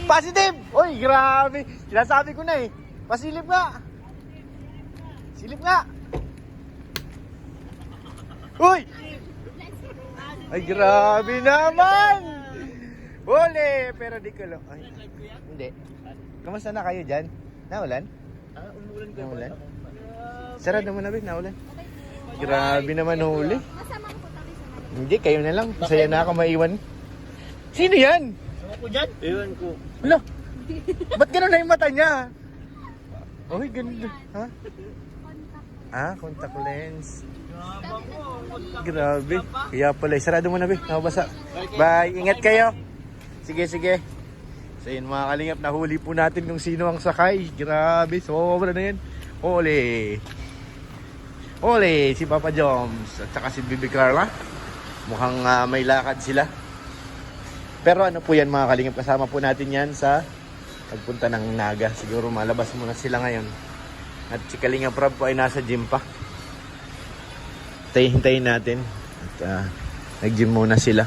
Positive! Uy, grabe. Sinasabi ko na eh. Pasilip nga. Silip nga. Uy! Ay, grabe naman! Huli! Pero di ko lang. Ay, hindi. Kamusta na kayo dyan? Naulan? Umulan ko. Naulan? Sarado mo na, Bin. Naulan? Grabe naman huli. Hindi, kayo na lang. Masaya na ako maiwan. Sino yan? Ako dyan? Ewan ko. Wala. Ba't gano'n na yung mata niya? Uy, ganda. Ha? Ah, contact lens. Grabe. Kaya pala. Sarado mo na, Bin. Nakabasa. Bye. Ingat kayo. Sige, sige. So yun mga kalingap, nahuli po natin kung sino ang sakay. Grabe. Sobra na yan. Huli. Huli. Si Papa Joms. At saka si Bibi Carla. Mukhang may lakad sila. Pero ano po yan mga kalingap, kasama po natin yan sa pagpunta ng Naga. Siguro malabas muna sila ngayon. At si Kalingap Rob po ay nasa gym pa. Hintayin natin. At nag-gym muna sila.